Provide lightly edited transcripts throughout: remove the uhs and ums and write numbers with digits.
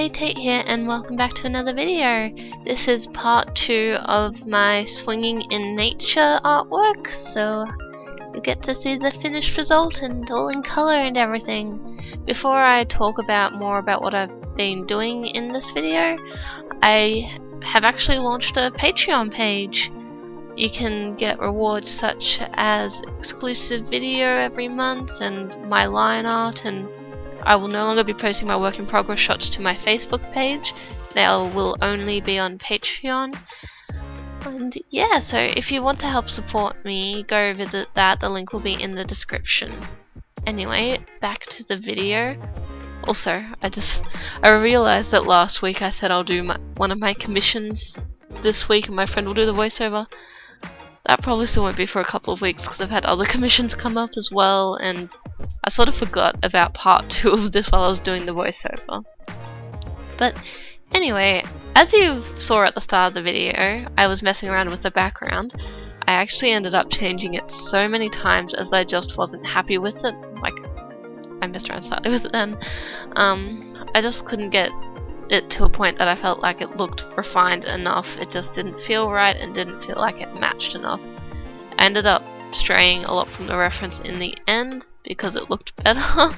Hi, Tate here, and welcome back to another video. This is part 2 of my swinging in nature artwork, so you get to see the finished result and all in color and everything. Before I talk more about what I've been doing in this video, I have actually launched a Patreon page. You can get rewards such as exclusive video every month and my line art, and I will no longer be posting my work in progress shots to my Facebook page. They will only be on Patreon. And yeah, so if you want to help support me, go visit that. The link will be in the description. Anyway, back to the video. Also, I realized that last week I said I'll do one of my commissions this week and my friend will do the voiceover. That probably still won't be for a couple of weeks because I've had other commissions come up as well, and I sort of forgot about part 2 of this while I was doing the voiceover. But anyway, as you saw at the start of the video, I was messing around with the background. I actually ended up changing it so many times as I just wasn't happy with it. Like, I messed around slightly with it then. I just couldn't get it to a point that I felt like it looked refined enough. It just didn't feel right and didn't feel like it matched enough. I ended up straying a lot from the reference in the end because it looked better.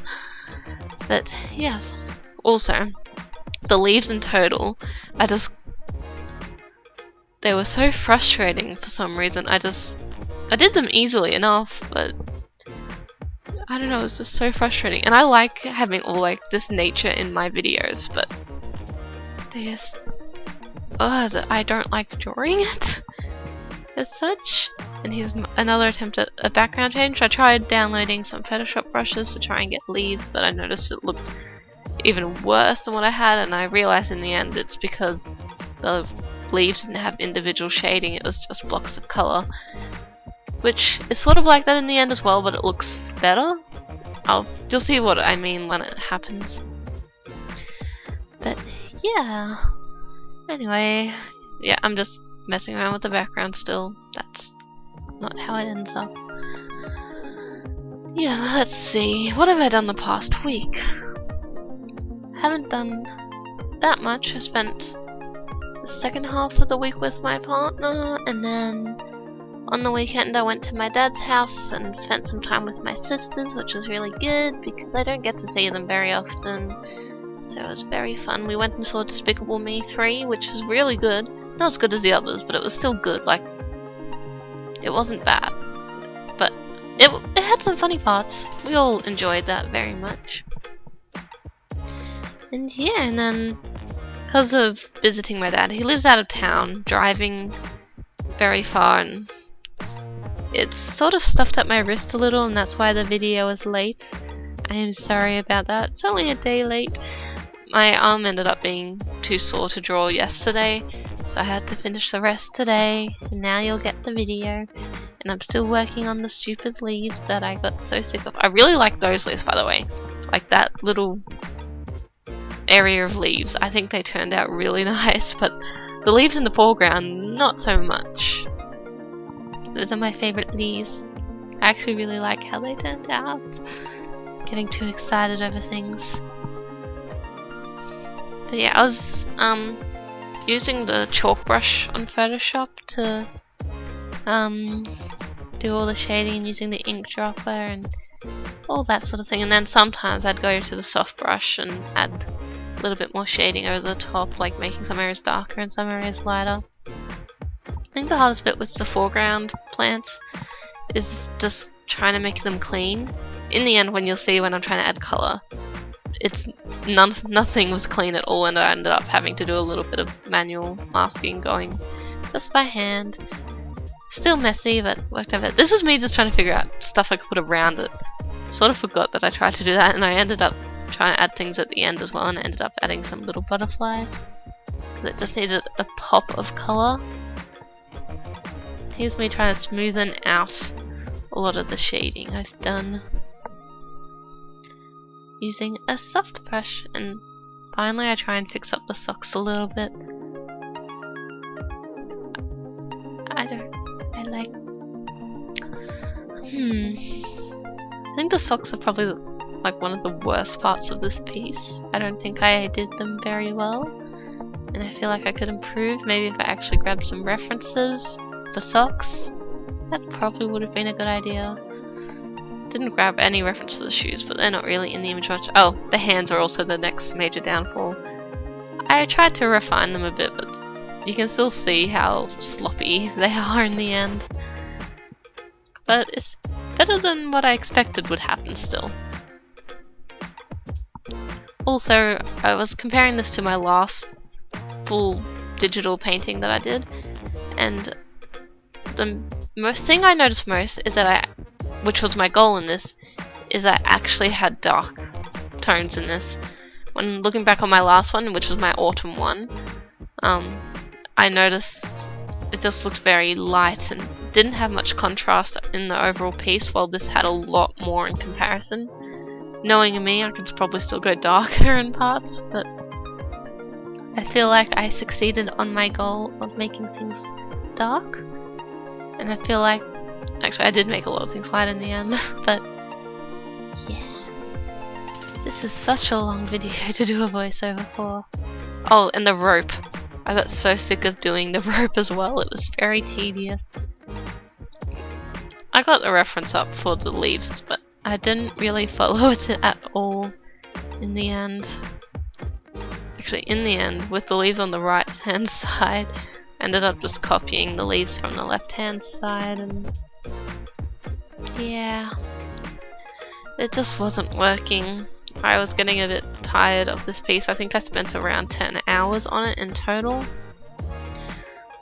But yes, also the leaves in total, they were so frustrating for some reason. I did them easily enough, but I don't know, it was just so frustrating. And I like having all like this nature in my videos, but I don't like drawing it as such. And here's another attempt at a background change. I tried downloading some Photoshop brushes to try and get leaves, but I noticed it looked even worse than what I had, and I realized in the end it's because the leaves didn't have individual shading, it was just blocks of color, which is sort of like that in the end as well, but it looks better. You'll see what I mean when it happens. But yeah, anyway, yeah, I'm just messing around with the background still. That's not how it ends up. Yeah, let's see, what have I done the past week? Haven't done that much. I spent the second half of the week with my partner, and then on the weekend I went to my dad's house and spent some time with my sisters, which was really good because I don't get to see them very often. So it was very fun. We went and saw Despicable Me 3, which was really good. Not as good as the others, but it was still good. Like, it wasn't bad, but it had some funny parts. We all enjoyed that very much. And yeah, and then because of visiting my dad, he lives out of town, driving very far, and it's sort of stuffed up my wrist a little, and that's why the video is late. I am sorry about that. It's only a day late. My arm ended up being too sore to draw yesterday, so I had to finish the rest today, and now you'll get the video. And I'm still working on the stupid leaves that I got so sick of. I really like those leaves, by the way. Like that little area of leaves. I think they turned out really nice, but the leaves in the foreground, not so much. Those are my favorite leaves. I actually really like how they turned out. Getting too excited over things. But yeah, I was using the chalk brush on Photoshop to do all the shading and using the ink dropper and all that sort of thing. And then sometimes I'd go to the soft brush and add a little bit more shading over the top, like making some areas darker and some areas lighter. I think the hardest bit with the foreground plants is just trying to make them clean. In the end, when you'll see when I'm trying to add color, nothing was clean at all, and I ended up having to do a little bit of manual masking, going just by hand. Still messy, but worked out. This was me just trying to figure out stuff I could put around it. Sort of forgot that I tried to do that, and I ended up trying to add things at the end as well, and I ended up adding some little butterflies that just needed a pop of color. Here's me trying to smoothen out a lot of the shading I've done using a soft brush, and finally I try and fix up the socks a little bit. I think the socks are probably like one of the worst parts of this piece. I don't think I did them very well, and I feel like I could improve. Maybe if I actually grabbed some references for socks, that probably would have been a good idea. Didn't grab any reference for the shoes, but they're not really in the image much. Oh, the hands are also the next major downfall. I tried to refine them a bit, but you can still see how sloppy they are in the end. But it's better than what I expected would happen still. Also, I was comparing this to my last full digital painting that I did, and the thing I noticed most is that which was my goal in this, is I actually had dark tones in this. When looking back on my last one, which was my autumn one, I noticed it just looked very light and didn't have much contrast in the overall piece, while this had a lot more in comparison. Knowing me, I could probably still go darker in parts, but I feel like I succeeded on my goal of making things dark, and I feel like actually I did make a lot of things light in the end. But yeah, this is such a long video to do a voiceover for. Oh, and the rope. I got so sick of doing the rope as well. It was very tedious. I got the reference up for the leaves, but I didn't really follow it at all in the end. Actually, in the end, with the leaves on the right hand side, I ended up just copying the leaves from the left hand side, and yeah, it just wasn't working. I was getting a bit tired of this piece. I think I spent around 10 hours on it in total,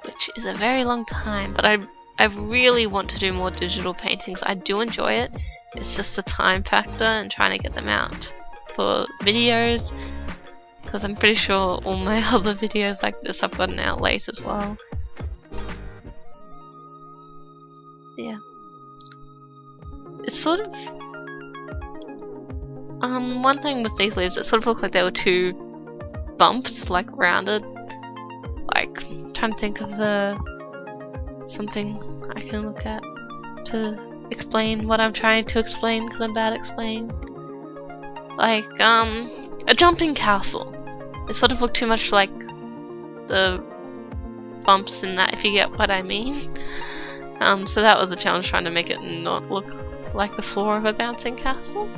which is a very long time, but I really want to do more digital paintings. I do enjoy it. It's just the time factor and trying to get them out for videos, because I'm pretty sure all my other videos like this I've gotten out late as well. Yeah. It's sort of one thing with these leaves, it sort of looked like they were too bumped, like rounded. Like, I'm trying to think of something I can look at to explain what I'm trying to explain, because I'm bad at explaining. Like, a jumping castle. It sort of looked too much like the bumps in that, if you get what I mean. So that was a challenge, trying to make it not look like the floor of a bouncing castle.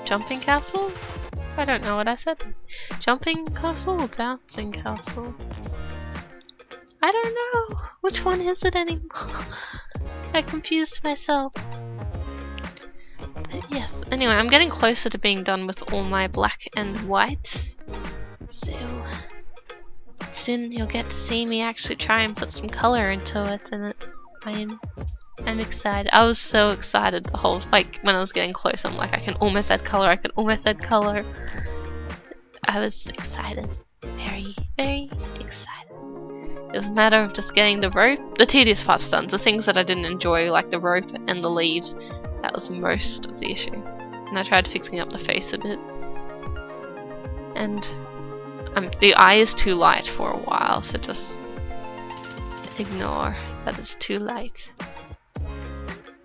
Jumping castle? I don't know what I said. Jumping castle or bouncing castle? I don't know. Which one is it anymore? I confused myself. But yes, anyway, I'm getting closer to being done with all my black and whites. So soon you'll get to see me actually try and put some color into it, and I'm excited. I was so excited the whole, like, when I was getting close, I'm like, I can almost add color, I can almost add color. I was excited. Very, very excited. It was a matter of just getting the rope, the tedious parts done, the things that I didn't enjoy, like the rope and the leaves. That was most of the issue. And I tried fixing up the face a bit. And the eye is too light for a while, so just ignore that it's too light.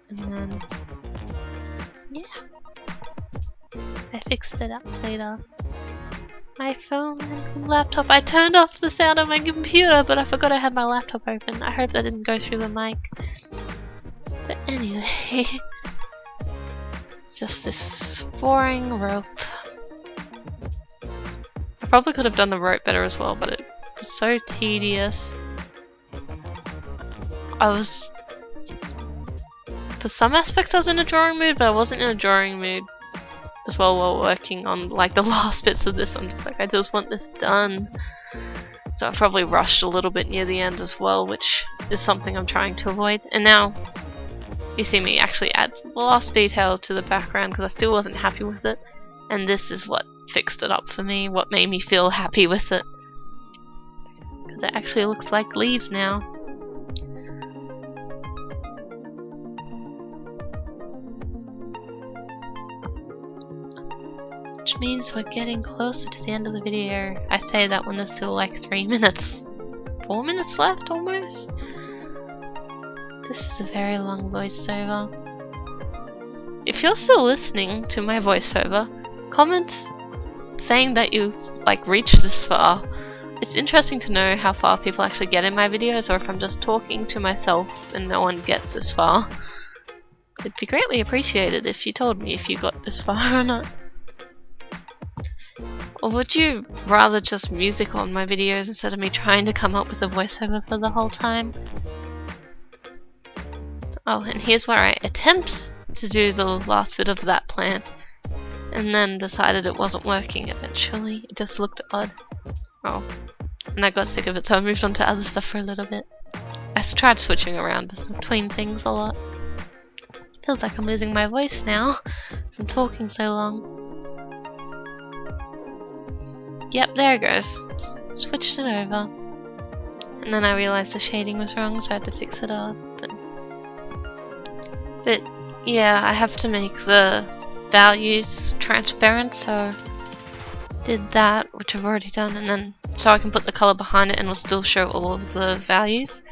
And then, yeah, I fixed it up later. My phone and laptop. I turned off the sound of my computer, but I forgot I had my laptop open. I hope that didn't go through the mic. But anyway, it's just this boring rope. I probably could have done the rope better as well, but it was so tedious. For some aspects I was in a drawing mood, but I wasn't in a drawing mood as well while working on like the last bits of this. I'm just like, I just want this done. So I probably rushed a little bit near the end as well, which is something I'm trying to avoid. And now you see me actually add the last detail to the background because I still wasn't happy with it. And this is what fixed it up for me, what made me feel happy with it. Because it actually looks like leaves now. Which means we're getting closer to the end of the video. I say that when there's still like 3 minutes. 4 minutes left almost. This is a very long voiceover. if you're still listening to my voiceover, comment saying that you like reached this far. It's interesting to know how far people actually get in my videos, or if I'm just talking to myself and no one gets this far. It'd be greatly appreciated if you told me if you got this far or not. Or would you rather just music on my videos instead of me trying to come up with a voiceover for the whole time? Oh, and here's where I attempt to do the last bit of that plant, and then decided it wasn't working eventually. It just looked odd. Oh, and I got sick of it, so I moved on to other stuff for a little bit. I tried switching around between things a lot. Feels like I'm losing my voice now from talking so long. Yep, there it goes. Switched it over. And then I realized the shading was wrong, so I had to fix it up. But yeah, I have to make the values transparent, so did that, which I've already done, and then so I can put the color behind it and will still show all of the values.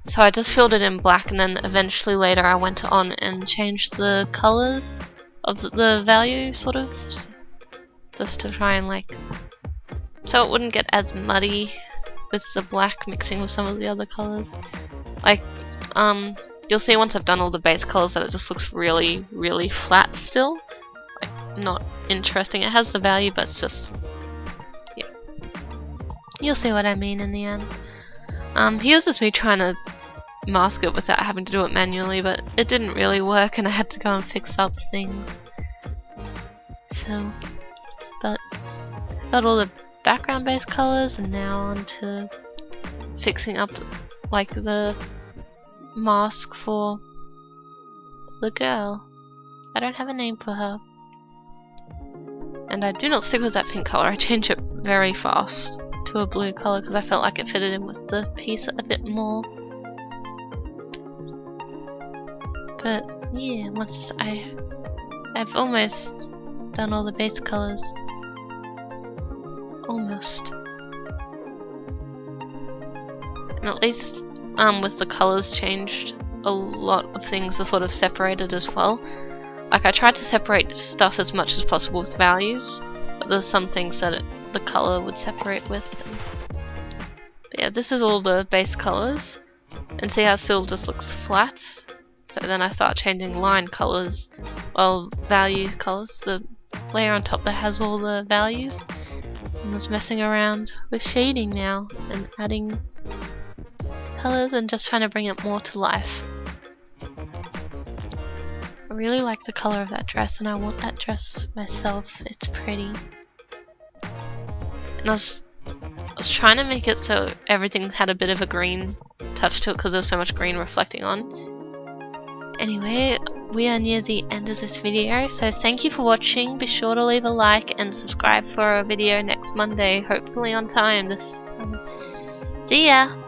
So I just filled it in black, and then eventually later I went on and changed the colors of the value, sort of, just to try and like, so it wouldn't get as muddy with the black mixing with some of the other colors. Like, you'll see once I've done all the base colors that it just looks really, really flat still. Like, not interesting. It has the value, but it's just, yeah. You'll see what I mean in the end. Here's just me trying to mask it without having to do it manually, but it didn't really work and I had to go and fix up things. So, but got all the background based colors, and now on to fixing up like the mask for the girl. I don't have a name for her. And I do not stick with that pink color. I change it very fast to a blue color because I felt like it fitted in with the piece a bit more. But yeah, once I've almost done all the base colors. Almost. And at least with the colors changed, a lot of things are sort of separated as well. Like I tried to separate stuff as much as possible with values, but there's some things that the color would separate with. But yeah, this is all the base colors, and see how it still just looks flat. So then I start changing line colors, well, value colors, the layer on top that has all the values. I was messing around with shading now and adding colors and just trying to bring it more to life. I really like the color of that dress, and I want that dress myself. It's pretty. And I was trying to make it so everything had a bit of a green touch to it because there's so much green reflecting on. Anyway, we are near the end of this video, so thank you for watching. Be sure to leave a like and subscribe for a video next Monday, hopefully on time this time. See ya!